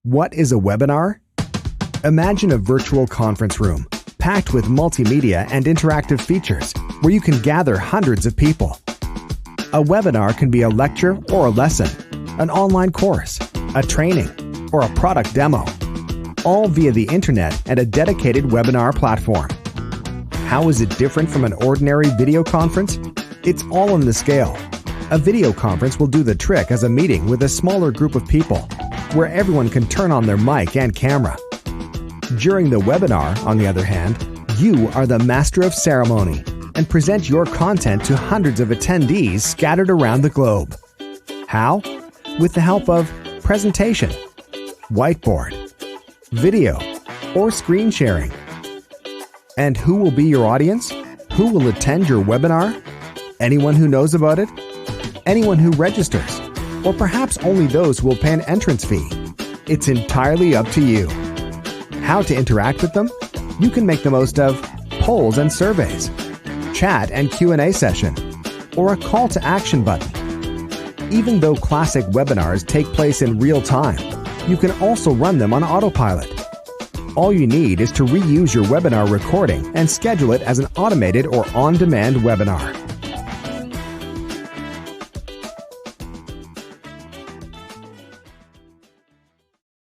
What is a webinar? Imagine a virtual conference room packed with multimedia and interactive features where you can gather hundreds of people. A webinar can be a lecture or a lesson, an online course, a training, or a product demo, all via the internet and a dedicated webinar platform. How is it different from an ordinary video conference? It's all in the scale. A video conference will do the trick as a meeting with a smaller group of people, where everyone can turn on their mic and camera. During the webinar, on the other hand, you are the master of ceremony and present your content to hundreds of attendees scattered around the globe. How? With the help of presentation, whiteboard, video, or screen sharing. And who will be your audience? Who will attend your webinar? Anyone who knows about it? Anyone who registers? Or perhaps only those who will pay an entrance fee? It's entirely up to you. How to interact with them? You can make the most of polls and surveys, chat and Q&A session, or a call to action button. Even though classic webinars take place in real time, you can also run them on autopilot. All you need is to reuse your webinar recording and schedule it as an automated or on-demand webinar.